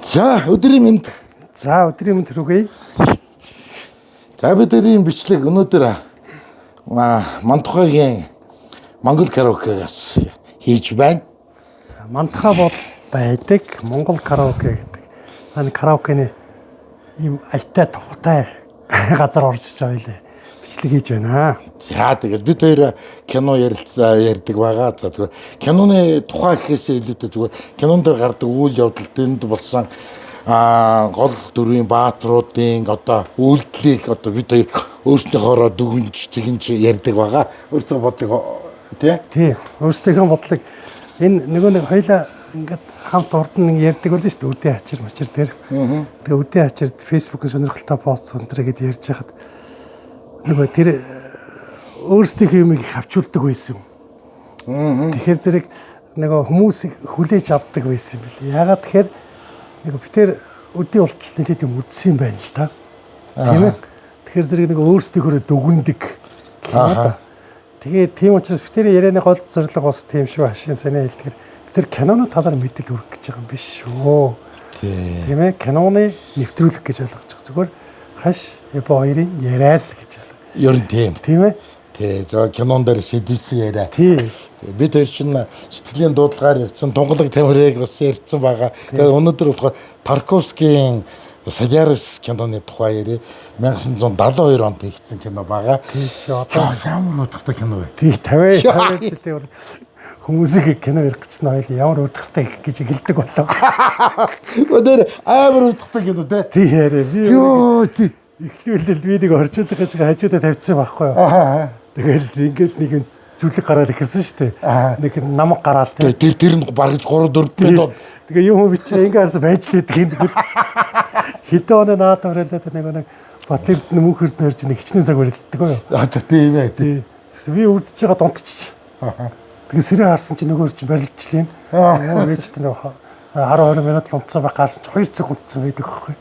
За өдрийн мэнд. За өдрийн мэнд хүргэе. За бидний бичлэг өнөөдөр Мантухагийн Монгол караокегаас хийж байна. За Мантуха бол байдаг Монгол караоке гэдэг. Энэ караокены ийм аятай тухтай газар орж иж байгаа лээ. Бичлэг хийж байна. За тэгэл бид хоёр кино ярьдаг байгаа. За тэгвэл киноны тухай гэхээсээ илүүтэй зүгээр кинон дээр гардаг үйл явдал дэнд болсон гол дүрийн баатруудын одоо үйлдэлийг одоо бид хоёр өөрсдийнхоороо дүгнж зэгнж ярьдаг байгаа. Өөрсдөө бодлого тий. Өөрсдийнхөө бодлого энэ нэг хоёлаа ингээд хамт урд нь ярьдаг байл шүү дээ. Үдээ хачир мачир дээр. Тэгээ үдээ хачирд фэйсбүүкийн сонирхолтой пост өнтер гэдээ ярьж хахад нөгөө тэр өөрсдийнхөө юмыг хавчулдаг байсан юм. Тэгэхээр зэрэг нөгөө хүмүүсийг хүлээж авдаг байсан юм бэл. Яагаад тэгэхээр нэг битэр өдний болтол нэлээд юм үдсэн юм байна л та. Тийм ээ. Тэгэхээр зэрэг нэг өөрсдийнхөө дүгндэг кино. Тэгээд тийм учраас битэр ярианы гол зорилго бас тийм шүү. Хашийн санаа хэлдгэр битэр киноны талаар мэдээлэл өргөх гэж байгаа юм биш шүү. Тийм ээ. Киноны нэвтрүүлэх гэж ойлгож байгаа. Зүгээр хаш эпо хоёрын яриа л гэж. Ер нь тийм. Тийм ээ. Тий. За кинон дээр сэдвсэн яриа. Тий. Бид хоёр чинь сэтгэлийн дуудлагаар ярьсан, тунгалаг тамирыг бас ярьсан байгаа. Тэгээд өнөөдөр болохоор Тарковскийн Солярис киноны тухай ярив. 1972 онд хийгдсэн кино байгаа. Тий шүү. Одоо ямар утгатай кино вэ? тий 50 жилийн хүмүүсийг кино ярих гэж нь ямар утгатай гэж эхэлдэг болоо. Өнөөдөр амар утгатай кино тий. Тий яриа. Би Йоо тий. эхлүүлэл би нэг орчуулах гэж хажуудаа тавьчихсан байхгүй юу. Тэгэл ингээд нэг зүлэг гараад ихэлсэн шүү дээ. Нэг намаг гараад тий. Тэр нь бараг 3-4 минут. Тэгээ юм бичээ ингээд харсан байж лээдэг юм. Хэдэн оны наад авралаад нэг Батэрд мөнхөрд нэрж нэг хичнээн цаг барилддаг юу. За тийм ээ тий. Би үзэж байгаа дунтчих. Тэгээ сэрээ харсан чи нөгөөр чи барилдчихлээ. Ээжтэй нэг 10-20 минут л унтсан байх гарсан чи 2 цаг унтсан байдаг байхгүй.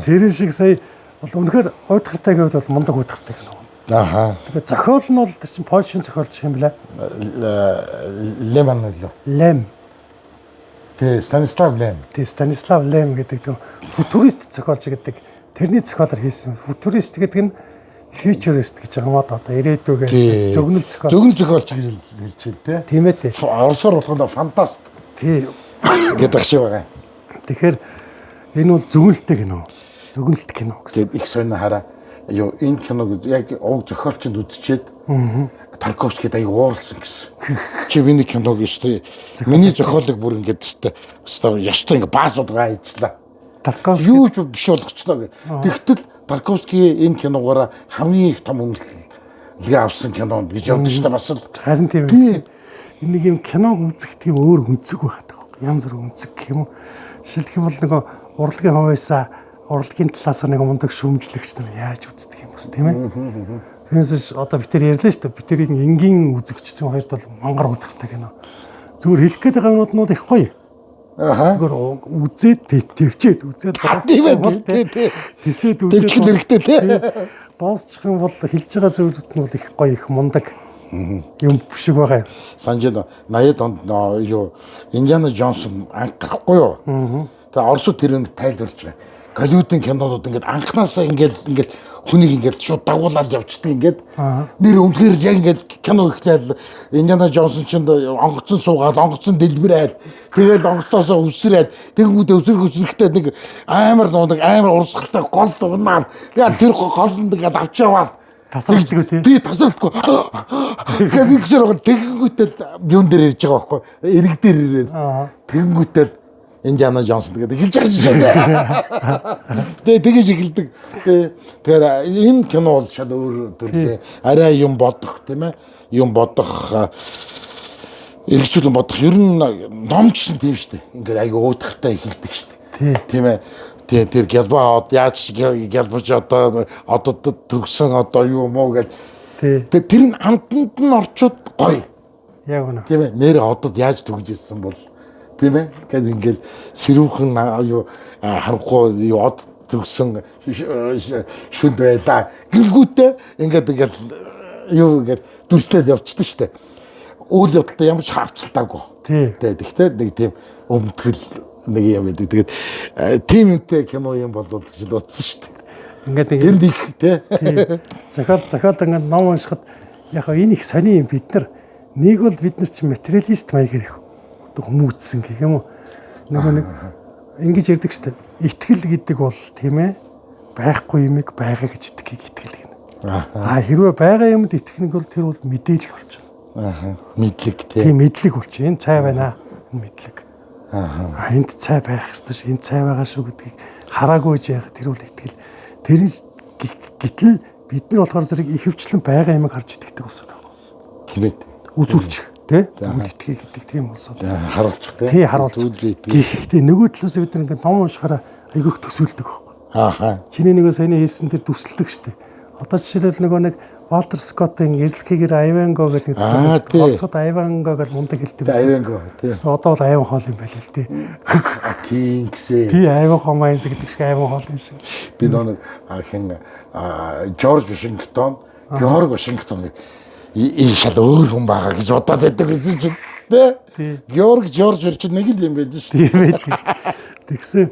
Тэр шиг сая бол үнэхээр уйдгартай гэвэл бол мундаг уйдгартай гэнэ. Тэгээ зохиол нь бол тэр чин Польшийн зохиолч юм блэ? Леман үү? Лем. Тэ Станислав Лем. Тэ Станислав Лем гэдэг тийм футурист зохиолч гэдэг тэрний зохиолоор хийсэн. Футурист гэдэг нь фьючерист гэж байгаа мод одоо ирээдүйгээ зөгнөл зохиол. Зөгнөл зохиолч гэж хэлж дээ. Тийм ээ. Оросоор болгоно фантаст. Тий. гэдэг шиг байгаа. Тэгэхээр энэ бол зөгнөлтэй кино. Зөгнөлт кино гэсэн. Их сонир хараа. Юу энэ киног яг уг зохиолчд үзчихэд Тарковскид аяг ууралсан гэсэн. Чи миний киног өстой. Миний зохиолыг бүр ингээд өстой ёстой ингээд баасуудгаа хийчлээ. Тарковский юу ч биш болгочлоо гэх. Тэгтэл Тарковский энэ киногоор хамгийн их том үнэлгээ авсан кино гэж явдаг шүү дээ бас л. Харин тийм ээ. Энэ нэг юм киног үзэх тийм өөр үнцэг байгаад байгаа. Янз бүр үнцэг гэх юм уу. Жишээлх юм бол нэг урлагийн хавьяасаа урлагийн талаас нэг мундаг шүүмжлэгч нар яаж үздэг юм бас тийм ээ. Тэрнээс одоо бид нар ярьлаа шүү дээ. Бид тэрийг энгийн үзэгчсэн хоёрт бол мангар удахтай кино. Зүгээр хэлэх гээд байгаа юмнууд нь их гоё. Зүгээр үзээд төвчээд үзээд тесээд үзээд хэрэгтэй тий. Дуусчих юм бол хэлж байгаа зүйлүүд нь бол их гоё их мундаг юм шиг байгаа юм. Санжид 80-ад онд юу Индиана Джонсон анх гарахгүй юу? Тэгээ Оросууд тэрийг тайлбарлаж байгаа. Голливудын кинонууд ингээд анханасаа ингээд хүнийг ингээд шууд дагуулаад явчихдаг ингээд нэр өмнөхөр яг ингээд кино ихлээл Индиана Джонсон ч онгоцон суугаад онгоцон дэлбэрээд тэгээд онгоцоосоо өсрээд тэгэнгүүтээ өсрөхтэй нэг амар урсгалтай гол унаад яа тэр голд ингээд авчаавал тасралтгүй тий тасралтгүй тэгээд ихсэр тэгэнгүүтээ юун дээр ирж байгаа байхгүй эрэг дээр ирээд тэгэнгүүтээ Индиана Джонсон гэдэг хэлж байгаа юм. Тэгэж эхэлдэг. Тэгэхээр энэ кино бол шал өөр төрлөө. Арай юм бодох тийм ээ. Юм бодох эргэцүүлэн бодох. Ер нь номчсон тийм шүү дээ. Ингээд айгу уутгартай эхэлдэг шүү дээ. Тийм ээ. Тэр гялбаа яаж гялбаж одоо төгсөн одоо юу мó гэдэг. Тэр нь амтнд нь орчууд гоё. Яг үнэ. Тийм ээ. Нэр одод яаж төгж ирсэн бол тийм ээ. Гэт ингээд сэрүүхэн юу харахгүй юу од төгсөн шүд байлаа. Гэлгүүтээ ингээд юу ингээд дүрслээд явчихдаг штэ. Үйл явдалтай ямар ч хавцалтаагүй. Тий. Тэгэхдээ нэг тийм өмтгөл нэг юм байдаг. Тэгээд тим юмтай кино юм болвол гэж утсан шүү дээ. Ингээд нэг Тэнд их тий. Зохиол ингээд ном уншихад яг энэ их сони юм бид нар нэг бол бид нар чи материалист маягаар их хүмүүжсэн гэх юм уу. Нэг ингэж ярьдаг шүү дээ. Итгэл гэдэг бол тийм ээ байхгүй юмыг байгаа гэж итгэхийг итгэл гэнэ. Хэрвээ байгаа юмд итгэх бол тэр бол мэдээлэл болчихно. Мэдлэг тий. Тийм мэдлэг болчих. Энэ цай байна. Энэ мэдлэг. Энд цай байх ёстой ш. Энд цай байгаа шүү гэдгийг хараагүй яах тэр бол итгэл. Тэр гэтэл бид нар болохоор зэрэг ихэвчлэн байгаа юмыг харж итгэдэг болсоо таахгүй. Тийм ээ. Үзүүлчих тий. Итгэхийг гэдэг тийм болсоо. Харуулчих тий. Тий харуулчих. Гэхдээ нөгөө талаас бид нар ингээд ном уншихаараа айгүйх төсөөлдөг байхгүй. Чиний нөгөө саяны хэлсэн тэр дүсэлдэг штеп. Одоо жишээлбэл нөгөө нэг Валтер Скоттын эрэлхийгэр Айванго гэдэг зохиол Оросууд Айванго гэж мундаг хэлдэг байсан. Айванго тий. Одоо бол Айван хоол юм байл л тий. Тийм гэсэн. Тий Айван хомайнс гэдэг шиг Айван хоол юм шиг. Би нэг хин Жорж Вашингтон, Георг Вашингтон ийм шал өөр хүн байгаа гэж бодоод байдаг гэсэн чинь тий. Георг Жорж чинь нэг л юм байл шүү дээ. Тийм байл. Тэгсэн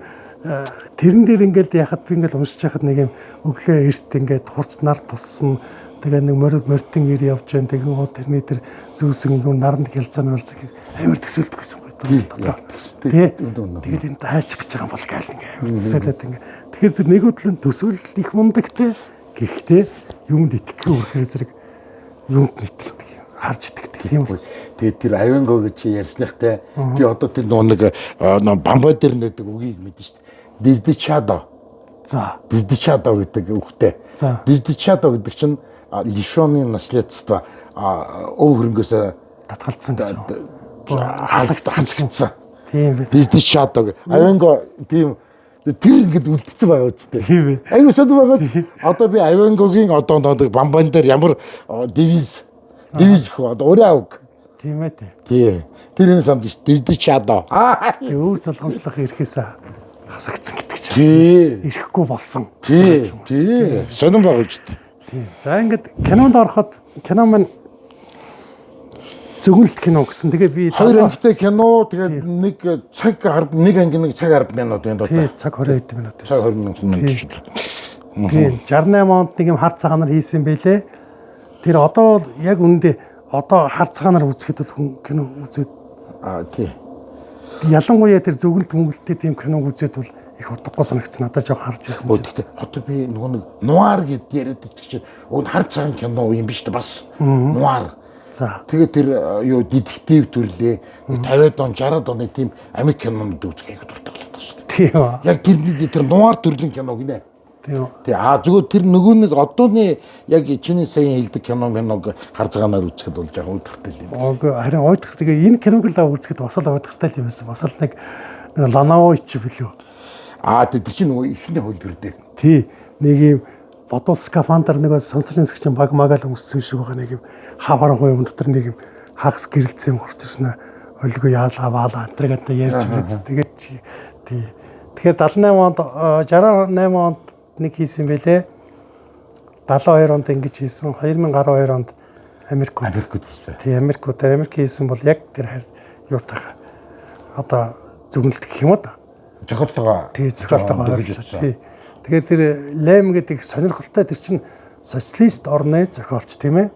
тэрэн дээр ингээд яхад би ингээд уншиж байхад нэг юм өглөө эрт ингээд хурц нар туссан тэгээ нэг мордын ир явж байна тэгэн гоо тэрний тэр зүүсэн нэг наранд хялцаан болцох амар төсөөлдөг гэсэн юм байна. Тэгээд энэ даачих гэж байгаа юм бол гайл ингээд амар төсөөлөд ингээд тэгэхээр зэрэг нэг хөдлөн төсөөлөл их мундагтай гэхдээ юмд итгэх үрхээр зэрэг юмд итгэдэг харж итгэдэг тийм үү. Тэгээд тэр Айванго гэж ярьсныхтай би одоо тэр нэг бамбай дээр нэдэг үгийг мэдэн шүү дээ. Диздичадо. За. Диздичадо гэдэг үгтэй. Диздичадо гэдэг чинь лишёны наследство өв хөрөнгөөс татгалцсан гэж. Хасагдсан. Тийм бай. Диздичадо. Айванго тийм тэр ингэж үлдсэн байгаа үстэй. Тийм бай. Аюу сад байгаа. Одоо би Айвангогийн одоо нэг бамбайн дээр ямар девиз хөө одоо өөрөө үг. Тийм ээ. Тий. Тэр энэ санд диздичадо. Өв залгамжлах ирэхээс хасагдсан гэдэг чинь. Тий. Ирэхгүй болсон. Тий. Сонирн байгаа ч тий. Тий. За ингээд кинонд ороход кино маань зөвгөлт кино гэсэн. Тэгээ би хоёр ангитай кино тэгээд нэг цаг 10 нэг анги нэг цаг 10 минут байна одоо. Тий, цаг 20 хэдэн минут байсан. Цаг 20 минут шүү дээ. Тий. 68 онд нэг юм хар цагаанаар хийсэн байлээ. Тэр одоо бол яг үүндээ одоо хар цагаанаар үзэхэд бол хүн кино үзээд Тий. Ялангуяа тэр зөвгөлт мөнгөлттэй тийм киног үзээд бол их утгагүй санагдсан. Надад жоох харж ирсэн чинь. Одоо би нөгөө нэг нуар гэд яриад байдаг чинь уг хар цагаан кино юм биш үү бас. Нуар. За. Тэгээд тэр юу детектив төрлөө 50-аад он 60-аад оны тийм Америк кинонууд үзэх айгүй дуртай болоод байна шүү дээ. Тийм. Яг тэр нуар төрлийн кино гинэ. Тийм. Зүгээр тэр нөгөө нэг одооны яг чиний сайн хэлдэг киног хар цагаанаар үзэхэд бол жоохон уйдгартай юм. Харин уйдгар тэгээ энэ киног л үзэхэд бас л уйдгартай юм байсан. Бас л нэг Ланович билүү. Тэр чинь нөгөө ихний хөлбөр дээр. Тий. Нэг юм бодол скафандр нэг сансрын хэсэгчин баг магаал өмссөн шиг байгаа нэг юм хаваргуу юм дотор нэг юм хагас гэрэлцсэн юм хурц ирсэн. Хөлгөө яалаа баалаа антрагад ярьж мэдс. Тэгээд тий. Тэгэхээр 78 онд 68 онд нэг хийсэн байлээ. 72 онд ингэж хийсэн. 2012 онд Америкт хийсэн. Тий, Америк хийсэн бол яг тэр юутайгаа одоо зөвгөлт гэх юм уу да. Зохиолтойгоо. Тий, зохиолтойгоо ойрлцоо. Тий. Тэгэхээр тэр Лэм гэдэг сонирхолтой тэр чин социалист орны зохиолч тийм ээ.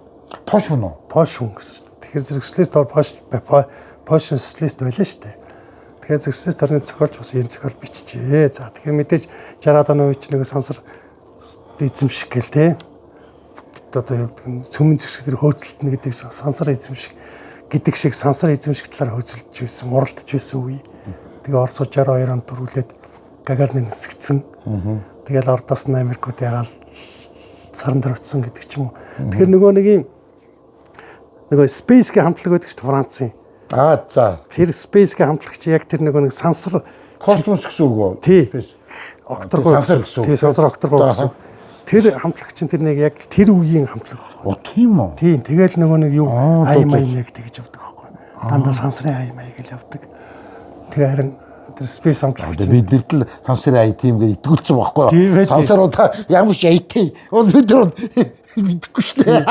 Пош хүн үү? Пош хүн гэсэн шүү дээ. Тэгэхээр зэрэг социалист ор пош социалист байлаа шүү дээ. Тэгэхээр социалист орны зохиолч бас ийм зохиол биччихээ. За тэгэхээр мэдээж 60-аад оны үед нэг сансар эзэмших гэл тий. Одоо цөмөн зэвсэг тэр хөөцөлтнө гэдэг сансар эзэмших гэдэг шиг сансар эзэмших талаар хөөцөлдөж байсан, уралдаж байсан үе. Тэгээ Орос 62 онд төрүүлээд Гагарин нисгдсэн. Тэгэл Ордоос нь Америкууд ягаал саран дээр очсон гэдэг ч юм уу. Тэгэхээр нөгөө Space-ийн хамтлаг байдаг шүү дээ Францын. За. Тэр Space-ийн хамтлагч яг тэр нөгөө сансар космос гэсэн үг үү? Тий. Окторгоо гэсэн. Тий, сансар окторгоо гэсэн. Тэр хамтлагч чинь тэр нэг яг тэр үеийн хамтлаг байхгүй. Тийм үү? Тийм. Тэгэл нөгөө нэг юу аймаа нэг тэгж явдаг байхгүй. Дандаа сансрын аймаа гэж явдаг. Тэгээ харин тэр Space хамтлагч бид л сансрын ай тийм гэж итгүүлсэн байхгүй юу? Сансаруудаа ямар ч айтay. Бид мэдэхгүй шүү дээ.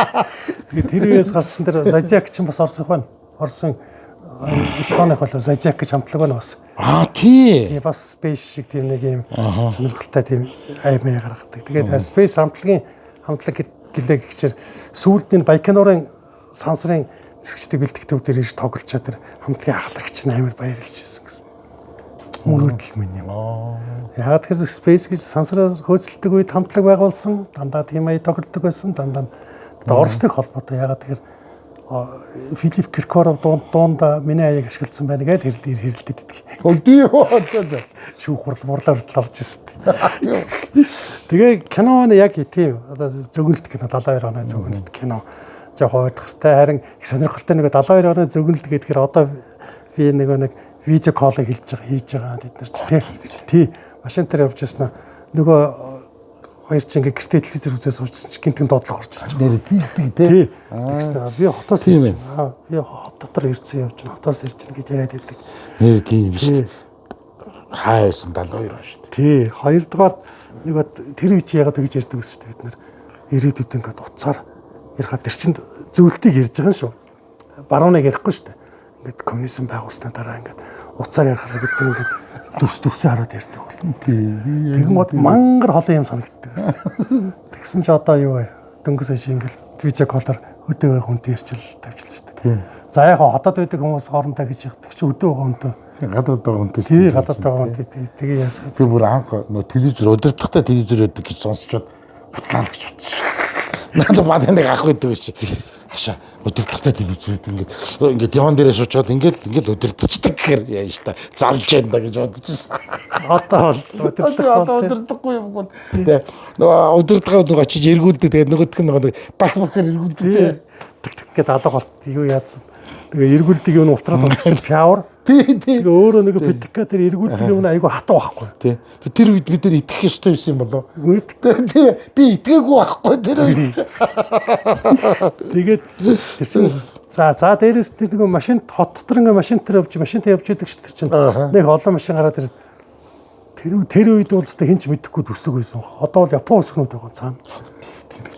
Тэгээ тэр үеэс гарсан тэр Зазиак чинь бас Орос байна. Оросын Эстоних бол Zodiac гэж хамтлаг байна бас. тий. Тэгээ бас Space шиг тийм нэг юм сонирхолтой тийм аймаа гаргадаг. Тэгээд Space хамтлагийн хамтлаг гэлээ гэхчээр сүүлд энэ Байконурын сансрын нисгчдэг бэлтгэдэг дээр ирж тоглож чад тэр хамтлагийн ахлагч нь амар баярлж байсан гэсэн. Мөрөдөл минь юм. Яагаад тэгэхээр Space гэж сансраа хөөцөлдөг үед хамтлаг байгуулсан, дандаа тийм ая тоглодог байсан, дандаа Оростой холбоотой. Яагаад тэгэхээр Филипп Киркоров дуунда миний аяыг ашигласан байна гэдээ хэрэлдэдэг. Өдөө Шүүх хурлаар орж ирсэн. Тэгээ кино нь яг тийм одоо зөгнөлт кино 72 оны зөгнөлт кино жоохон ойдгартай харин их сонирхолтой нэг 72 оны зөгнөлт гэдгээр одоо би нэг видео колыг хийж байгаа бид нар ч тий машин дээр явж яснаа нөгөө хоёр ч ингээ гэртээ телевизээр үзээ суужсан чи гинтэн доотлох орж ирж байгаа. Тий. Тэгснэ би хотоос ирж байна. Би хот дотор ирсэн явж байна. Хотоос ирж байна гэж яриад байдаг. Нэр тийм шүү дээ. Хайсан 72 он шүү дээ. Тий. Хоёрдугаар нэг тэр үе чи ягаад тэгж ярьдаг гэсэн шүү дээ бид нар. Ирээдүйд ингээд уцаар ярихад тэр чин зөвлөлтийг ярьж байгаа шүү. Барууныг ярихгүй шүү дээ. Ингээд коммунизм байгуулсны дараа ингээд уцаар ярихад бид нар ингээд дүрсээ хараад ярьдаг болно. Тэгэн гот мангар холын юм санагддаг гэсэн. Тэгсэн чи одоо юу вэ? Дөнгөс хойш ингээл видео колоор өдөө хүнтэй ярьчил тавьчихлаа шүү дээ. За яг хотод байдаг хүмүүс хоорондоо гэж ягдаг чи өдөө хүнтэй. Гадаад байгаа хүнтэй. Тий, гадаад байгаа хүнтэй тэгээ яасгаж. Тэр бүр анх нөө телевизэр удирдахтай телевизэр байдаг гэж сонсчод бутлаалагч утсан шүү дээ. Надад бад нэг ах байдаг шүү. Хаша удирдахтай телевизэр ингээд яван дээрээ суучаад ингээд удирдчихдаг гэхээр яаж та залж яана гэж бодчихсон. Одоо бол удирдахгүй юм гоо. Тэгээ нөгөө удирдахаа нөгөө чиж эргүүлдэг тэгээ нөгөөх нь нөгөө бах бахаар эргүүлдэг. Тэггээд алга болт юу яадсан. Тэгээ эргүүлдэг юм ултраад болчихсон пяур. Тий. Тэгээ өөрөө нэг битка тэр эргүүлдэг юм айгу хатуу байхгүй. Тий. Тэр үед бид нар итгэх ёстой байсан юм болов. Тий. Би итгээгүй байхгүй тэр. Тэгээд тэр чинь за дээрээс тэр нэг машин хот дотор ингээ машинтай явж идэг ш тэр чинь нэг олон машин гараад тэр үед бол зөвхөн хинч мэдэхгүй төсөг байсан. Одоо бол Япон өсгнүүд байгаа цаана.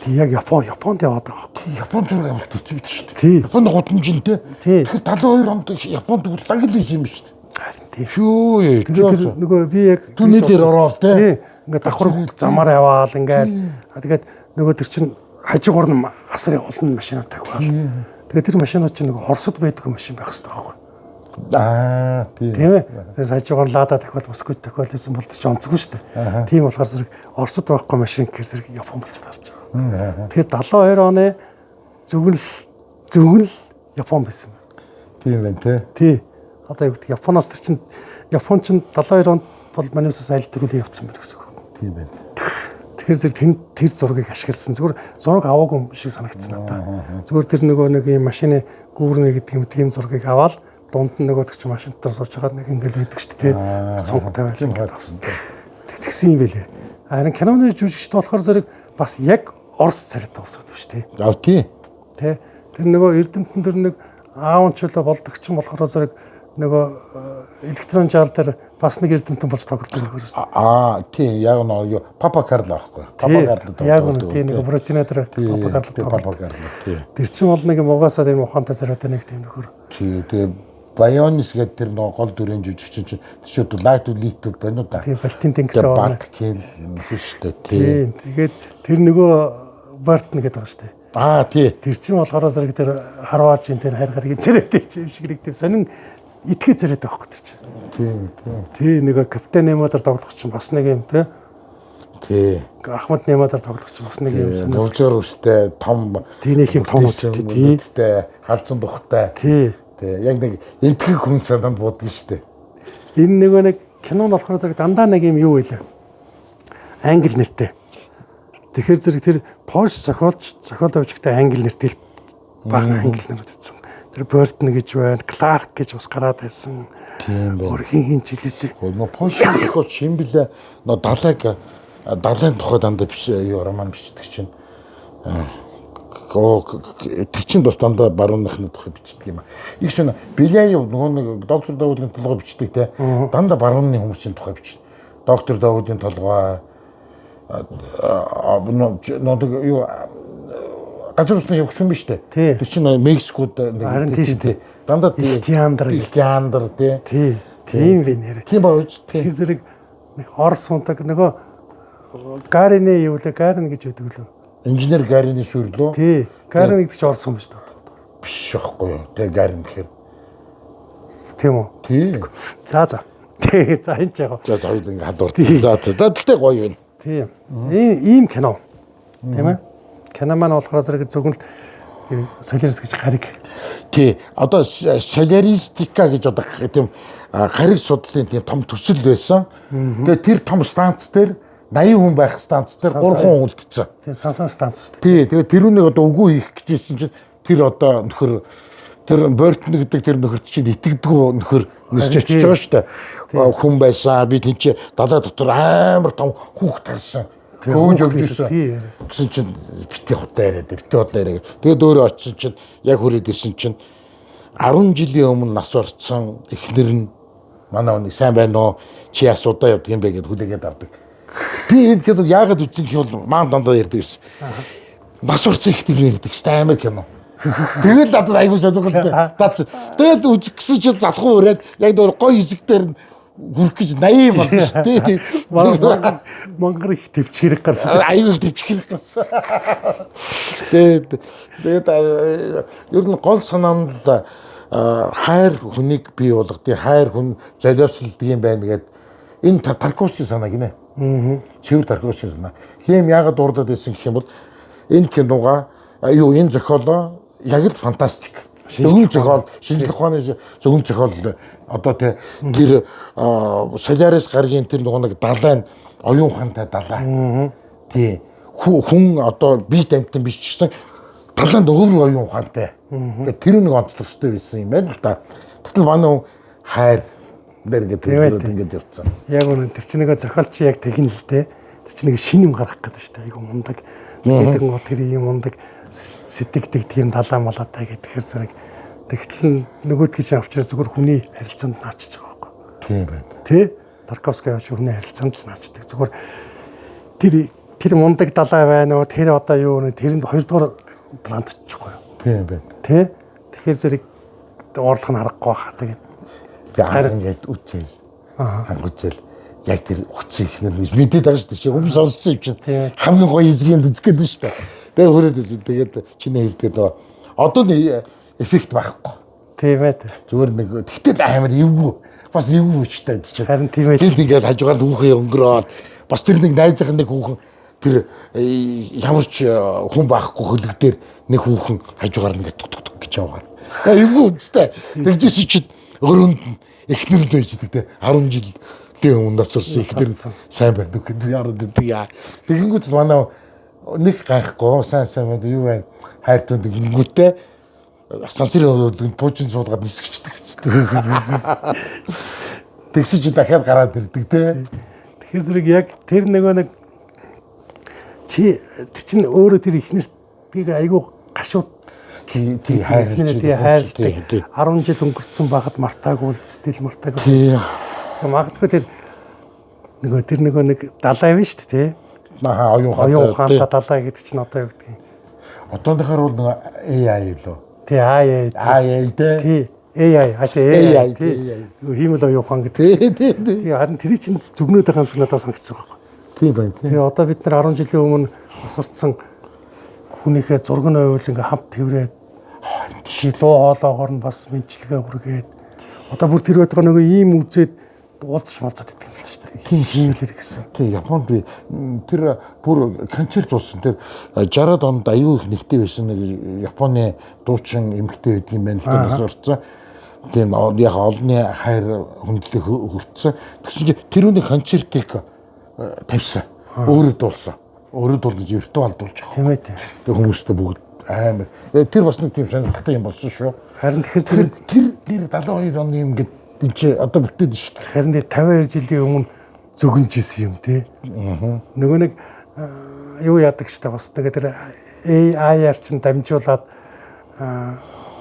Яг Японд яваад байгаа. Японд зураг авалт үзээд шүү дээ. Тий. Японд гудамжинтэй. Тэгэхээр 72 онд Японд лагл байсан юм ба шүү дээ. Харин тий. Хөөе. Тэгээд нөгөө би яг түүний дээр ороод тий. Ингээд давхар замаар яваал ингээд тэгээд нөгөө тэр чин хажуугаар нь асар олон машинууд тавиал. Тэгээд тэр машинууд чинь нөгөө Оросд байдаг машин байх хэрэгтэй байхгүй. Тийм. Тийм ээ. Тэгээд хажуугаар лада тавиал Москвид тавиал гэсэн бол ч онцгүй шүү дээ. Тийм болохоор зэрэг Оросд байхгүй машин гэхэр зэрэг Япон болчиход харж байгаа. Тэгэхээр 72 оны зөвгөн Япон байсан. Тийм байна тий. Одоо юу гэдэг Японоос тэр чин Япон чин 72 онд бол Манусаас айл төрүүлээ явцсан байна гэсэн үг. Тийм байна. Тэгэхээр зэрэг тэр зургийг ашигласан. Зүгээр зураг аваагүй юм шиг санагдсан надад. Зүгээр тэр нөгөө нэг юм машины гүүрнэ гэдэг юм тийм зургийг аваад дунд нь нөгөө ч машинтаар сууж байгаа нэг ингээл байдаг шүү дээ. Сонго тавиал ингээд авсан. Тэгсэн юм байлээ. Харин киноны жүжигчд болохоор зэрэг бас яг Орос царайтай усаад байна шүү дээ. Тий. Тэр нөгөө Эрдэмтэн тэр нэг аавчулаа болдог ч юм болохоор зэрэг нөгөө электрон жаал дээр бас нэг Эрдэмтэн болж тоглодог нөхөр шүү. Тийм яг нөө Папа Карло аахгүй. Папа Карло яг нь тийм нэг Брочина дээр Папа Карло. Тэр чинь бол нэг угаасаа тийм ухаантай царайтай нэг тийм нөхөр. Тэгээ Байонис гэдэг тэр нөгөө гол дүрийн жүжигчин чинь төшөөд лайт үлийт байна уу да. Тийм Балтийн тэнгис орно. Тийм шүү дээ. Тийм. Тэгээд тэр нөгөө Бартн гэдэг байгаа шүү дээ. Тий. Тэр чинь болохоор зэрэг тэр Харваажийн тэр хайр гарагийн царайтай юм шиг нэг тэр сонин итгэх царайтай байхгүй тэр чинь. Тийм. Тий нэг капитан Немодор тоглох чинь бас нэг юм тий. Тий. Ахмад Немодор тоглох чинь бас нэг юм сонин. Дөвжөр өстэй том тийнийх юм том үстэй тий. Халдсан тухтай. Тий. Яг нэг энтгэх хүн санаанд бодно шүү дээ. Энэ нөгөө нэг кинон болохоор зэрэг дандаа нэг юм юу вэ? Англи нэртэй. Тэгэхээр зэрэг тэр Польш зохиол авчигтай англи нэртэй бага англи нэрүүд үзсэн. Тэр Бортн гэж байна, Кларк гэж бас гараад байсан. Тийм байна. Хин жилээдээ. Нөө Польш зохиол шин блэ нөө далайн тухай дандаа биш юу роман бичдэг чинь. Тэр чинь бас дандаа барууныхны тухай бичдэг юм аа. Их шин Беляев нөгөө нэг доктор Давуудын толгой бичдэг те. Дандаа барууны хүмүүсийн тухай бичдэг. Доктор Давуудын толгой юу газар усны явсан биз дээ. Тэр чинь Мексикод харин тийш дээ. Дандаа Ихтиандр тий. Тийм вэ нэр. Тийм ба үз. Тэр зэрэг нэг Орос ундаг нөгөө Гарины юу лээ Гарин гэж үүдэг лөө. Инженер Гарины сүрлөө. Тий. Гарин гэдэг чинь Орос хүн биш үү? Биш байхгүй юу. Тэгээ Гарин гэхээр. Тийм үү? Тий. За. Тий. За энэ ч яг. За хоёул ингэ халдвар. За тэгтээ гоё юм. Тийм. Ийм кино. Тийм ээ. Кино маань болохоор зэрэг зөвхөн солиарс гэж гариг. Тий. Одоо солиаристика гэж одоо тийм гариг судлалын тийм том төсөл байсан. Тэгээ тэр том станц дээр 80 хүн байх станц дээр 3 хүн үлдсэн. Тийм сансан станц шүү дээ. Тий. Тэгээ тэрүүнийг одоо үгүй хийх гэжсэн чинь тэр одоо нөхөр тэр Бортон гэдэг тэр нөхөрт чинь итгэдэггүй нөхөр нэрч очиж байгаа шүү дээ. Хүн байсан. Би тэнцээ далай дотор амар том хүүхд гарсан. Хөөж өгдөөсөн. Гэсэн чинь бити хутаа яриад, бити худлаа яриад. Тэгээд өөрөө очисон чинь яг хүрээд ирсэн чинь 10 жилийн өмнө нас орцсон эхнэр нь манай өний сайн байна уу? Чи асуудаа явдаг юм бэ гэд хүлээгээд авдаг. Би энэ гэдэг яагаад үзсэн юм бол маан дандаа ярьдаг гэсэн. Нас орцсон эхнэр ярьдаг гэсэн амар кино. Тэгээд надад аягүй сонирхолтой. Тэгээд үзэх гэсэн чинь залхуу өрөөд яг дөр гоё хэсэг дээр хүрх гэж 80 болно шүү дээ. Монгол их төвчгэрэг гарсан. Аягүй их төвчгэрэг гарсан. Тэгээд ер нь гол санаа нь л хайр хүнийг бий болгодгийг, хайр хүн золиослдог юм байна гэдэг энэ Тарковскийн санаа гинэ. Цэвэр Тарковскийн санаа. Хэм яагаад дурдаад байсан гэх юм бол энэ кинога энэ зохиолоо яг л фантастик. Зөвхөн зохиол, шинжлэх ухааны зөвхөн зохиол одоо тэр солиарис гаргийн тэр нэг далайн оюун ухаантай далай. Тий. Хүн одоо бие тамтан биш ч гэсэн далайн өөр оюун ухаантай. Тэгээд тэр нэг онцлог өстэй байсан юм байна л да. Тэгтэл манай хайр дээр ингээд явцсан. Яг үнэн тэр чинь нэг зохиолч яг тэгнэ л дээ. Тэр чинь нэг шин юм гаргах гэдэг шүү дээ. Айгу мундаг. Тэгээд гоо тэр юм мундаг сэтгэдэг тийм далаа малаатай гэхээр зэрэг тэгтэл нөгөөдгөө чинь авчраа зүгээр хүний харилцаанд наачиж байгаа байхгүй. Тийм байна. Тэ? Тарковский авч хүний харилцаанд л наачдаг. Зүгээр тэр мундаг далай байна уу? Тэр одоо юу нэ тэрэнд хоёрдугаар плант чихгүй. Тийм байна. Тэ? Тэгэхээр зэрэг уурлах нь харахгүй байхаа тэгээд би ингээд үцэл. Хангуцэл яг тэр хүчтэй ихнэр мэдээд байгаа шүү дээ. Хүмүүс сонссон юм чинь хамгийн гоё эзгийн үзэх гэдэг шүү дээ. Тэгээ хүрээд үзэн тэгээд чиний хэлдэг нөгөө одоо нэг эффект байхгүй. Тийм ээ. Зүгээр нэг тэгтэл амар эвгүй. Бас эвгүй хүчтэй чинь. Харин тийм ээ. Тэнд ингээд хажуугаар хүүхэн өнгөрөөд бас тэр нэг найзынх нэг хүүхэн тэр ямар ч хүн байхгүй хөлөг дээр нэг хүүхэн хажуугаар ингээд тук гэж яваад. Эвгүй үстэй. Тэгжсэн чинь өрөөнд эхнэр байж дээ 10 жилийн өмнө нас орсон эхнэр сайн байна гэдэг яраад дээ. Тэгэнгүүт манай нэг гайхгүй сайн байна юу байна хайртанд гингүүтээ сансрын пуучин суулгаад нисгчдэг гэсэн. Тэгсэн чи дахиад гараад ирдэг те. Тэгэхээр зэрэг яг тэр нэг чи чинь өөрөө тэр ихнэртийг айгүй гашууд тий хайртай 10 жил өнгөрцөн байхад мартаагүй стил мартаагүй. Магадгүй тэр нэг далай биш шүү дээ. Оюун ухаантай далай гэдэг чинь одоо юу гэдэг юм. Одооныхоор бол нэг AI лөө. Тий AI тий. AI хиймэл оюун ухаан гэдэг. Тий харин тэр чинь зүгнөөд байгаа юм надад санагдсан байхгүй. Тийм байна. Тэгээ одоо бид нар 10 жилийн өмнө сурцсан хүнийхээ зураг нь байвал ингээм хамт тэрврээд дуу хоолоогоор нь бас мэдчилгээ хүргээд одоо бүр тэр байтугай нэг ийм үзээд уулзч малцаад идэх юм л шүү дээ. Хиймэлэр гэсэн. Тийм Японд би тэр бүр концерт болсон. Тэр 60-аад онд аюу их нэгтэй байсан нэг Японы дуучин эмэгтэй байдаг юм байна л да бас орцсон. Тийм яг олонний хайр хүндлэх хүртсэн. Тэгсэн чинь тэрүүний концертыг тавьсан. Өөрөө дуулсан. Өөрөө дуулж виртуал дуулж байгаа. Тийм ээ. Тэгээ хүмүүстэй бүгд амар. Тэр бас нэг тийм сонирхолтой юм болсон шүү. Харин тэгэхээр тэр 72 оны юм гээд энэ чи одоо бүтээд шүү дээ. Харин 52 жилийн өмнө зөгнж исэн юм тий. Нөгөө нэг юу яадаг штэ бас тэгээ тэр AI-аар чинь дамжуулаад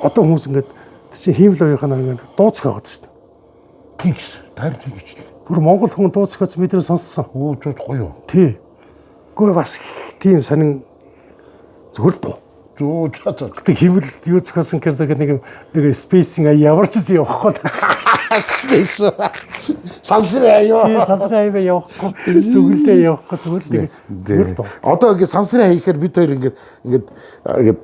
одоо хүмүүс ингээд чи хиймэл оюуханаар ингээд дууцх байгаад штэ. Тэгс тань тэгж л. Бүр монгол хүн дууцхоц бид нэр сонссон. Оо зөө гоё юу. Тий. Гүр бас тийм сонин зөвхөн дуу. Зөө цаа. Тэг химэл юу зохиосон гэхээр нэг спейсинг ямар ч юм явахгүй. Спейс. Сансрын аяа. Тийм сансрын аяа явахгүй. Зүгэлдээ явахгүй зүгээр. Одоо ингэ сансрын аяа гэхээр бид хоёр ингээд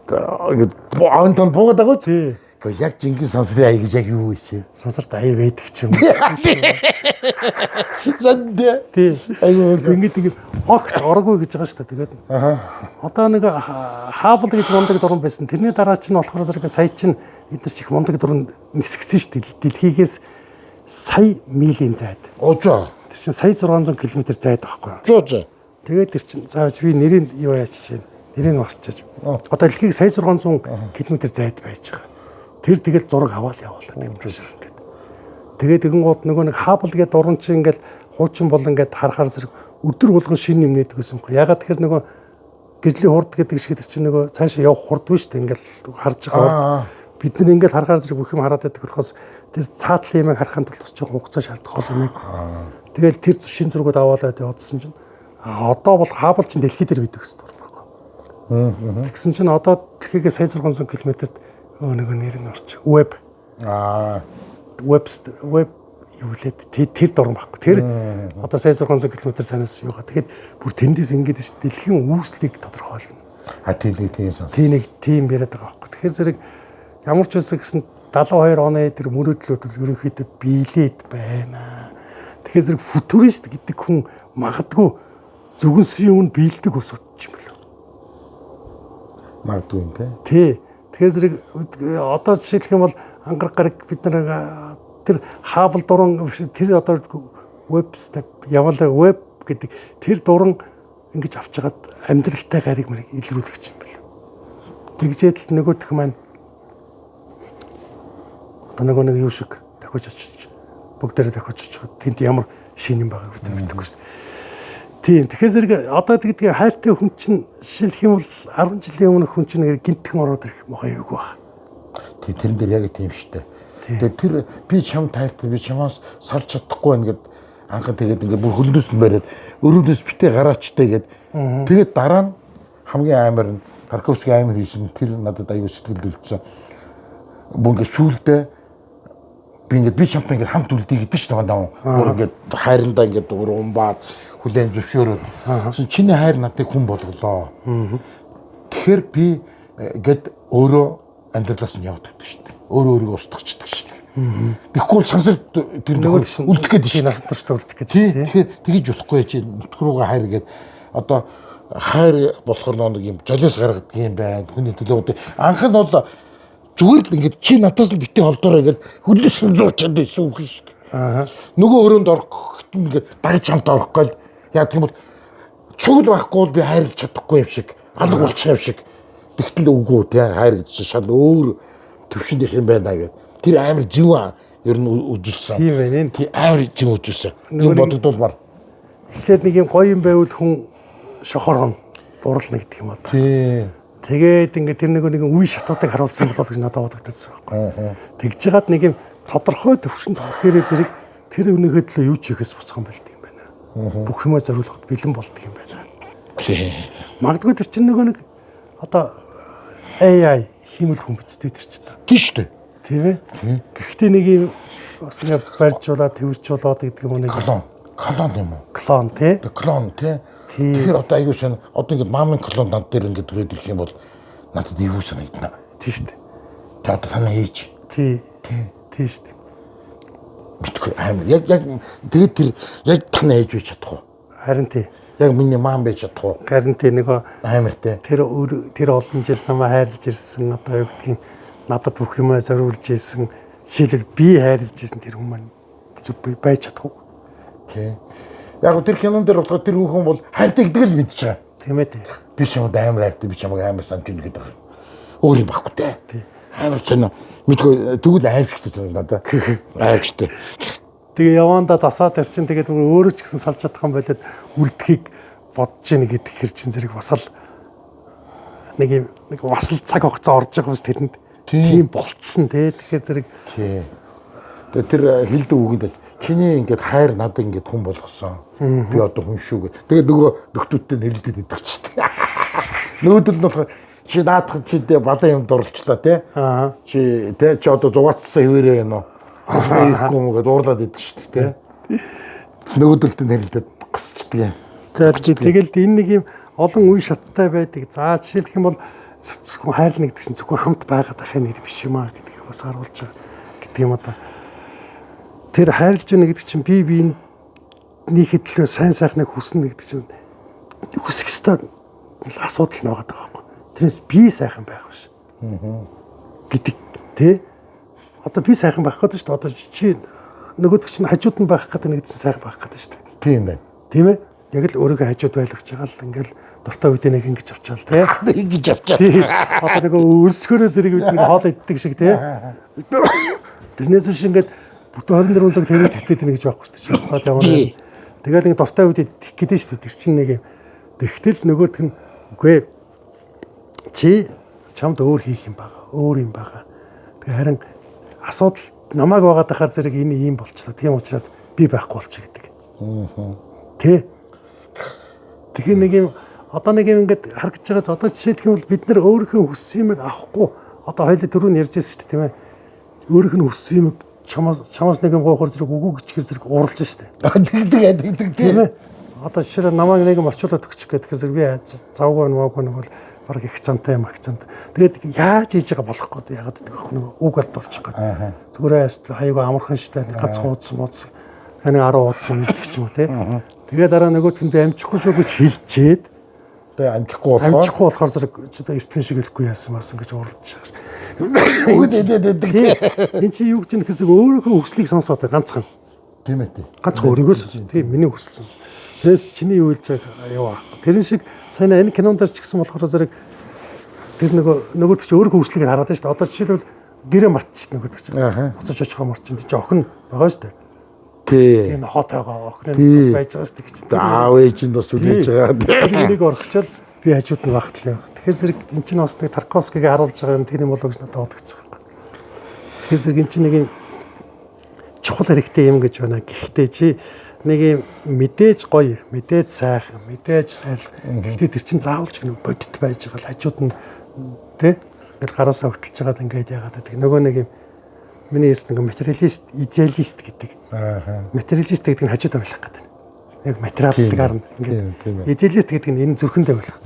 онтон буугаад байгаа үү? Тий. Гэхдээ яг жинхэнэ сансрын аяа гэж яг юу вэ? Сансарт аяа байдаг ч юм. Зандэ. Тий. Ингээд огт ороогүй гэж байгаа шүү дээ. Тэгээд одоо нэг хаабл гэж мундаг дуран байсан. Тэрний дараа чинь болохоор зэрэг сая чинь эдгээр чих мундаг дуран нисгсэн шүү дээ. Дэлхийгээс сая милийн зайд. Озоо. Тэр чинь сая 600 км зайд байхгүй юу? Зөө. Тэгээд тэр чинь зааж би нэрийг юу яачих чинь нэрийг марчиж. Одоо дэлхийг сая 600 км зайд байж байгаа. Тэр тэгэл зураг аваад явуулаад юм шиг ингээд. Тэгээд тэгэн гууд нөгөө нэг хаабл гэдэг дуран чинь ингээд хуучин бол ингээд харахаар зэрэг өдөр болгон шин юм нээдэг гэсэн юм. Ягаад тэгэхээр нөгөө гэрлийн хурд гэдэг шиг тэр чинь нөгөө цаашаа явах хурд биш үү ингээд харж байгаа. Бид нар ингээд харахаар зэрэг бүх юм хараад байдаг болохоос тэр цаатлын юмыг харахын тулд бас жоохон хугацаа шаардах юм. Тэгэл тэр шин зургууд аваалаад явуулсан чинь одоо бол хаабл чинь дэлхий дээр бидэг гэсэн дуран байхгүй. Тэгсэн чинь одоо дэлхийгээс сая 600 км-т нөгөө нэр нь орчих. Веб. Веб юу лээд тэр дуран байхгүй. Тэр одоо сая 600 км санаас юугаа. Тэгэхээр бүр тэндээс ингэж ш дэлхийн үүслийг тодорхойлно. Тийм сонс. Тийм яриад байгаа байхгүй. Тэгэхээр зэрэг ямар ч байсан гэсэн 72 оны тэр мөрөөдлүүд бол ерөнхийдөө биелээд байна. Тэгэхээр зэрэг футурист гэдэг хүн магадгүй зөвгөнсийн өмнө биелдэг ус утч юм болов. Магадгүй юм те. Тий. Тэгэхээр зэрэг одоо жишээлх юм бол ангараг гараг бид нар тэр хаабл дуран тэр одоо веб степ яваалаа веб гэдэг тэр дуран ингэж авч хагаад амьдралтай гариг мэрийг илрүүлэх юм байна. Тэгжээд л нөгөөх маань одоо нэг юу шиг дахиж очиж бүгдээрээ дахиж очиж тэнд ямар шин юм байгааг бид мэдэхгүй шүү дээ. Тийм тэгэхээр зэрэг одоо тэгдэг хайртай хүн чинь жишээлх юм бол 10 жилийн өмнөх хүн чинь гинтхэн ороод ирэх мохоо юу гэх. Тэрэн дээр яг тийм штэ. Тэгээд тэр би чам тайртай би чамаас салж чадахгүй байна гэд анхан тэгээд ингээд бүр хөлнөөс нь бариад өрөөндөөс битээ гараачтай гэд тэгээд дараа нь хамгийн амар нь Тарковский амар хийсэн тэр надад аягүй сэтгэл үлдсэн. Бүр ингээд сүулдэ би ингээд би чамтай ингээд хамт үлдээ гэдэг шүү дээ. Бүр ингээд хайрандаа ингээд умбаад хүлэн зөвшөөрөөд чиний хайр надыг хүн болголоо. Тэгэхээр би гэд өөрөө амьдралаас нь яваад гэдэг шүү дээ. Өөрийгөө устгачдаг шүү дээ. Тэгэхгүй сансар тэр нөгөө үлдэх гээд шүү. Нас турштай үлдэх гээд. Тэгэхээр тэгэж болохгүй чи нутгруугаа хайр гээд одоо хайр болохоор нэг юм жолиос гаргадаг юм байна. Хүний төлөө анх нь бол зүгээр л ингээд чи надаас л битээ холдоорой гэж хүлээс зуучаад байсан үг шүү дээ. Нөгөө өрөөнд орох ингээд дагж хамт орохгүй л яа тийм бол чугал байхгүй бол би хайрлах чадахгүй юм шиг алга болчих юм шиг. Тэгтэл үгүй тий хайр гэдэг чинь шал өөр төвшөндийнх юм байна гэдэг. Тэр амар зөв ер нь үзүүлсэн. Тийм байна. Тий амар зөв үзүүлсэн. Нэг бодогдуулмаар. Тэгэхээр нэг юм гоё юм байвал хүн шохорхон дурлна гэдэг юм одоо. Тий. Тэгээд ингээд тэр нэг үе шатуудыг харуулсан болов гэж надад бодогдсон байхгүй. Тэгж жагаад нэг юм тодорхой төвшөнд хүрэхээрээ зэрэг тэр өнөөхөө төлөө юу ч хийхээс буцхан байлдаг юм байна. Бүх юмаа зориулахад бэлэн болдог юм байна. Тий. Магадгүй тэр чинь нэг одоо AI хиймэл хүн бичтэй тэр чинь. Тийм шүү дээ. Тийм ээ. Гэхдээ нэг юм бас ингээд барьжуулаад тэрвэржуулаад гэдэг юм уу нэг клон юм уу? Клон тий. Клон тий. Тэгэхээр одоо аягүй сан одоо ингээд мамын клон над дээр ингээд түрээд ирэх юм бол надад аюу санагдана. Тийм шүү дээ. Тэ одоо танаа ээж. Тийм шүү дээ. Мэдгүй амар яг тэгээд тэр яг танаа ээж байж чадах уу? Харин тий. Яг миний маам байж чадах уу? Харин тий нөгөө амар тий. Тэр олон жил намайг хайрлаж ирсэн одоо юу гэдгийг надад бүх юмаа зориулж ийсэн жишээлбэл би хайрлаж ийсэн тэр хүмүүс зүг байж чадах уу? Тий. Яг тэр кинон дээр болохоор тэр хүн бол хайртай гэдэг л мэдчихэж байгаа. Тийм ээ тий. Би чамд амар хайртай би чамайг амар санаж байна гэдэг байна. Өөр юм баггүй тий. Тий. Амар сонио мэдгүй тэгвэл аимшигтай санагдаа. Аимшигтай. Тэгээ явандаа дасаад тэр чинь тэгээд өөрөө ч гэсэн салж чадах юм болоод үлдэхийг бодож ийн гэдэг хэр чин зэрэг бас л нэг бас л цаг хугацаа орж байгаа хүмүүс тэрэнд тийм болцсон тий. Тэгэхээр зэрэг тий. Тэгээ тэр хилдэг үгэнд чиний ингээд хайр надад ингээд хүн болгосон. Би одоо хүн шүү гэ. Тэгээд нөгөө нөхдүүдтэй нэрлэдэг идэх чинь. Нөгөөдөл нь болохоор чи наадах чи бадан юм дурлцлаа тий. Чи тий чи одоо зугаацсан хэвээрээ юм уу? Ихгүй юм гээд уурлаад идэв шүү дээ тий. Нөгөөдөлтөнд хэрэлдээд гисчдэг юм. Тэгэл энэ нэг юм олон үе шаттай байдаг. За жишээлх юм бол зөвхөн хайрлна гэдэг чинь зөвхөн хамт байгаад ахын нэр биш юм аа гэдгийг бас харуулж байгаа гэдэг юм одоо. Тэр хайрлж байна гэдэг чинь би биенийхээ төлөө сайн сайхныг хүснэ гэдэг чинь хүсэх ёстой асуудал нэг байгаа байхгүй. Тэрнээс би сайхан байх биш. Гэдэг тий. Одоо би сайхан байх гэдэг чинь одоо чи нөгөөдөг чинь хажууд нь байх гэдэг нэг чинь сайхан байх гэдэг шүү дээ. Тийм байна. Тийм ээ. Яг л өөрийгөө хажууд байлгаж байгаа л ингээл дуртай үедээ нэг ингэж авчаал тий. Ингэж авчаад. Одоо нэг өлсгөрөө зэрэг бид нэг хоол иддэг шиг тий. Тэрнээс биш ингээд бүтэн 24 цаг тэрийг тавьдаг нэг гэж байхгүй шүү дээ. Саад явна. Тэгээд нэг дуртай үедээ тих гэдэг шүү дээ. Тэр чинь нэг юм. Тэгтэл нөгөөх нь үгүй чи чамд өөр хийх юм байгаа. Өөр юм байгаа. Тэгээ харин асуудал намайг байгаад ахаар зэрэг энэ ийм болчлоо. Тийм учраас би байхгүй болчих гэдэг. Тэ. Тэгэхээр нэг юм одоо нэг юм ингээд харагдаж байгаа. Одоо жишээлх юм бол бид нар өөрийнхөө хүссэн юмыг авахгүй. Одоо хоёул түрүүн ярьжсэн шүү дээ тийм ээ. Өөрийнх нь хүссэн юмыг чамаас нэг юм гоохор зэрэг үгүй гэчихэр зэрэг ууралж штэ. Тэгдэг тийм ээ. Одоо жишээ намайг нэг юм орчуулаад өгчих гэхээр зэрэг би завгүй нуугүй нэг бол баг их цантай юм их цантай. Тэгээд яаж хийж байгаа болох гээд яагаад гэдэг вэ? Нэг үг алд болчих гээд. Зүгээрээс хаягаа амархан штэ гац хуудсан мууц. Хань 10 хуудсан мэддэг ч юм уу тий. Тэгээд дараа нөгөөдх нь би амжихгүй шүү гэж хэлчихэд тэгээ амжихгүй болохоор зэрэг ч одоо эртхэн шиг хэлэхгүй яасан мас ингэж ууралж байгаа. Үгүй энэ чи юу гэж нэхээс өөрийнхөө хүслийг сонсоод ганцхан. Тийм ээ тий. Ганцхан өөрийгөө сонсон. Тийм миний хүсэл сонсон. Тэрс чиний юу хэлж байгаа яваа. Тэрэн шиг сайн энэ кинонд ч гэсэн болохоор зэрэг тэр нөгөөдөг чи өөрийнхөө хүслийг хараад байна шүү дээ. Одоо жишээлбэл гэрээ мартчих нөгөөдөг чи. Буцаж очихоо марчин чи охин байгаа шүү дээ. Тий. Энэ хотоогоо охин нь бас байж байгаа шүү дээ гэж. Аав ээж нь бас үлээж байгаа. Тэрийг орхичоод би хажууд нь багтлаа. Тэгэхээр зэрэг эн чинь бас нэг Тарковскийг харуулж байгаа юм тэр юм болоо гэж надад бодогцсон байхгүй. Тэгэхээр зэрэг эн чинь нэг юм чухал хэрэгтэй юм гэж байна. Гэхдээ чи нэг юм мэдээж гоё, мэдээж сайхан, мэдээж сайл. Гэхдээ тэр чинь заавалч нэг бодит байж байгаа л хажууд нь тий ингээд гараасаа хөтөлж байгаад ингээд яагаад гэдэг. Нөгөө нэг юм миний есть нэг материалист, идеалист гэдэг. Материалист гэдэг нь хажууд байх гэдэг. Яг материаллагаар ингээд идеалист гэдэг нь энэ зүрхэндээ байх.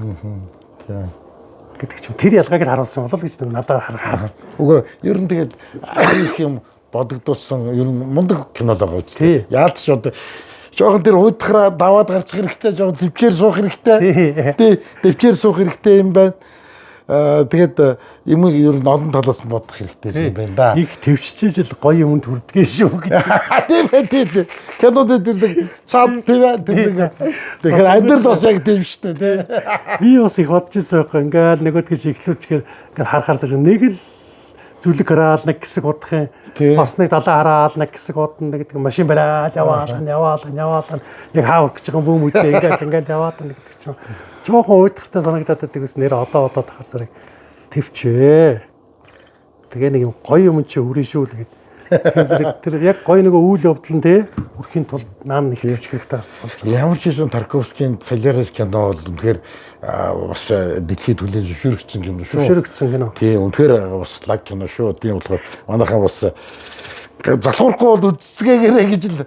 Гэдэг чинь тэр ялгааг л харуулсан болол гэж надад харах. Үгүй ер нь тэгээд их юм бодогдуулсан ер нь мундаг кино л байгаа үстэй. Яаж ч одоо жоохон тэр уйдахраа даваад гарчих хэрэгтэй, жоохон төвчээр суух хэрэгтэй. Тий, төвчээр суух хэрэгтэй юм байна. Тэгээд юм ер нь олон талаас нь бодох хэрэгтэй юм байна да. Их төвчжээж л гоё юм төрдгөө шүү гэдэг. Тийм ээ тийм. Кинод дээр цаад тийм. Тэгэхээр амьдрал бас яг тийм шүү дээ тий. Би бас их бодож байсан байхгүй. Ингээл нөгөөд гэж ихлүүчгээр ингээл харахаар зэрэг нэг л зүлэг хараал нэг хэсэг удах юм. Бас нэг далаа хараал нэг хэсэг удна гэдэг машин бариад яваал. Яг хаавар гэж байгаа бүүм үедээ ингээл яваад гэдэг чинь жоохон уйдахтай санагдаад байдаг ус нэр одоо тахаар зэрэг төвчээ. Тэгээ нэг юм гоё юм чи өрөө шүү л гэдэг. Тэгэхээр зэрэг тэр яг гоё нэг үйл явдал нь те өрхийн тулд наан нэг төвч хэрэгтэй болж байгаа. Ямар ч юм Тарковскийн Солярис кино бол үнэхээр бас дэлхийд хүлээн зөвшөөрөгдсөн юм шүү. Зөвшөөрөгдсөн кино. Тийм үнэхээр бас лаг кино шүү. Тийм болохоор манайхан бас залхуурахгүй бол үзцгээгээрэй гэж л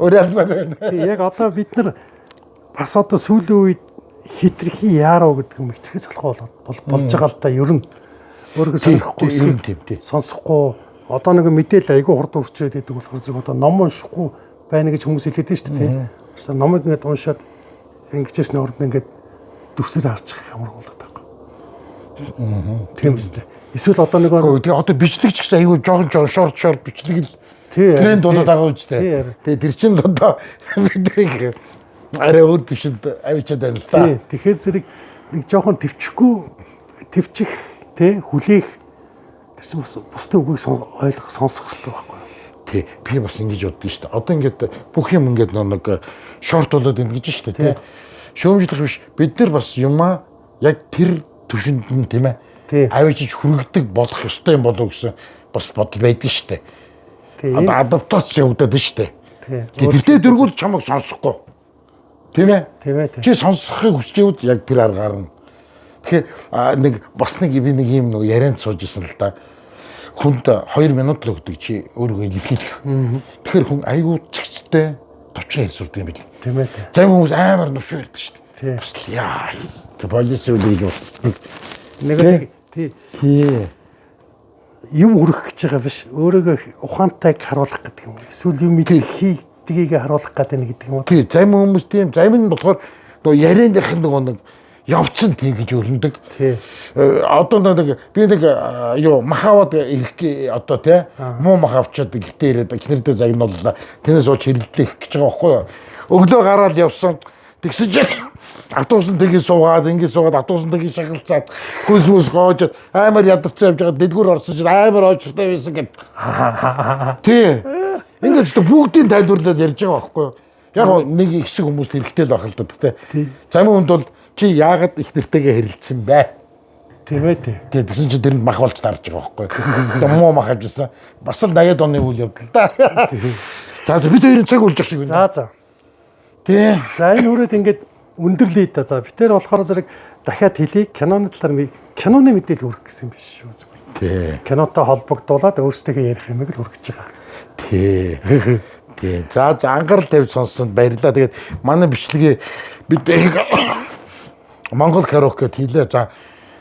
уриалмаар байна. Тийм яг одоо бид нар бас одоо сүүлийн үед хитрхи яаруу гэдэг юм хитрхи салхуу болж байгаа л да ер нь өөрийгөө сонирхгүй сонсохгүй одоо нэг мэдээлэл айгүй хурд үрчээд идэг болохоор зэрэг одоо ном уншихгүй байна гэж хүмүүс хэлээд байна шүү дээ. Тэгэхээр номыг ингээд уншаад ингэжээс нь урд ингээд дүрсээр харж байгаа ямар болоод байгаа. Тийм үстэй. Эсвэл одоо нэг одоо бичлэг ч гэсэн айгүй жоохон шорт бичлэг л тренд болоод байгаа үстэй. Тэгээ тэр чинь одоо бидний арай өөр төвшөнд авчиад байна л та. Тэгэхээр зэрэг нэг жоохон төвчих те хүлээх тэр чинь бас бусдын үгийг ойлгох сонсох хэрэгтэй байхгүй юу? Тий. Би бас ингэж боддоо шүү дээ. Одоо ингээд бүх юм ингээд нэг шорт болоод ингэж шүү дээ тий. Шүүмжлэх биш бид нар бас юмаа яг тэр төвшөнд нь тийм ээ. Авчиж хүрэгдэг болох ёстой юм болов гэсэн бас бодол байдаг шүү дээ. Одоо адаптац явагдаад шүү дээ. Тэртээ дөргүүл чамайг сонсохгүй. Тийм ээ. Чи сонсохыг хүсчээвэл яг тэр аргаар нь. Тэгэхээр нэг бас нэг би нэг юм нэг ярианд сууж исэн л да. Хүнд 2 минут л өгдөг чи өөрийгөө илэрхийлэх. Тэгэхээр хүн айгүй цэгцтэй товчхон хэлсүрдэг юм бил. Тийм ээ. Зарим хүмүүс амар нушуу ярьдаг шүү дээ. Тий. Бас л яа. Полис үлээж утдаг. Нэг тий. Юм өрөх гэж байгаа биш. Өөрийгөө ухаантайг харуулах гэдэг юм. Эсвэл юм хийх тгийг харуулах гэдэг нэг гэдэг юм уу? Тий, зарим хүмүүс тийм, зарим нь болохоор нөгөө яриандах нэг явцсан тийм гэж өрнөдөг. Тий. Одоо нэг би нэг юу махавад ирэх одоо тий муу мах авчаад гитээ ирээд эхнэрдээ загнууллаа. Тэрнээс ууч хэрэлдэх гэж байгаа байхгүй юу? Өглөө гараад явсан. Тэгсэн чинь автобусан тгий суугаад ингэ суугаад автобусан тгий шагалцаад хөлс гоож амар ядарсан явж байгаа дэлгүүр орсон чинь амар оочтой байсан гэд. Тий. Ингээд ч бүгдийн тайлбарлаад ярьж байгаа байхгүй юу? Яг нэг хэсэг хүмүүст хэрэгтэй л байх л да гэхдээ. Замын хүнд бол чи яагаад их нэртэйгээ хэрэлдсэн бэ? Тийм ээ тий. Тэгсэн чинь тэрэнд мах болж тарж байгаа байхгүй юу? Одоо муу мах авчихсан. Бас л 80-аад оны үйл явдал да. За бид хоёрын цаг үлж ах шиг байна. За. Тий. За энэ хүрээд ингээд өндөрлөе да. За бид тэр болохоор зэрэг дахиад хэлье. Киноны талаар киноны мэдээлэл өргөх гэсэн юм биш шүү зүгээр. Тий. Кинотой холбогдуулаад өөрсдөө ярих юмыг л өргөж байгаа. Тий. Тий. За анхаарал тавьж сонссонд баярлалаа. Тэгээд манай бичлэгээ бид Монгол караокед хийлээ. За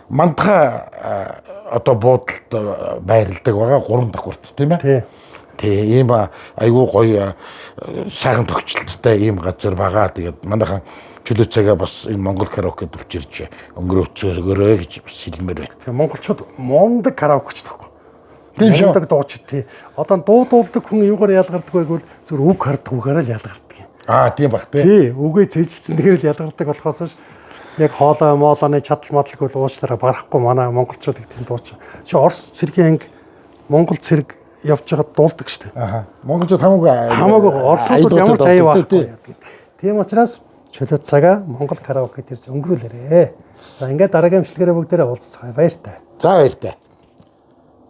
мандха одоо буудалд байрладаг байгаа 3 дахь гурт тийм ээ. Тий. Тий, ийм айгүй гоё сайхан тогтчлолттой ийм газар байгаа. Тэгээд манайхан чөлөө цагаа бас энэ Монгол караокед төрж ирж өнгөрөөцөөргөрөө гэж бас хэлмээр байна. Тэгээ монголчууд мундаг караокеч таахгүй. Тийм шүү. Мундаг дууч тий. Одоо дуу дуулдаг хүн юугаар ялгардаг байвал зүгээр үг хардгүйгээр л ялгардаг юм. Тийм бах тий. Тий, үгээ цэжилсэн дээр л ялгардаг болохоос ш яг хоолой моолооны чадал мадлаг бол уучлаарай барахгүй манай монголчууд их тийм дууч. Чи Орос цэргийн анги Монгол цэрэг явж байгаад дуулдаг штэ. Монголчууд хамаагүй Оросууд ямар ч аяа байхгүй. Тийм учраас чөлөө цагаа Монгол караокед ирж өнгөрүүлээрэ. За ингээд дараагийн бичлэгээрээ бүгдээрээ уулзцгаая. Баяртай. За баяртай.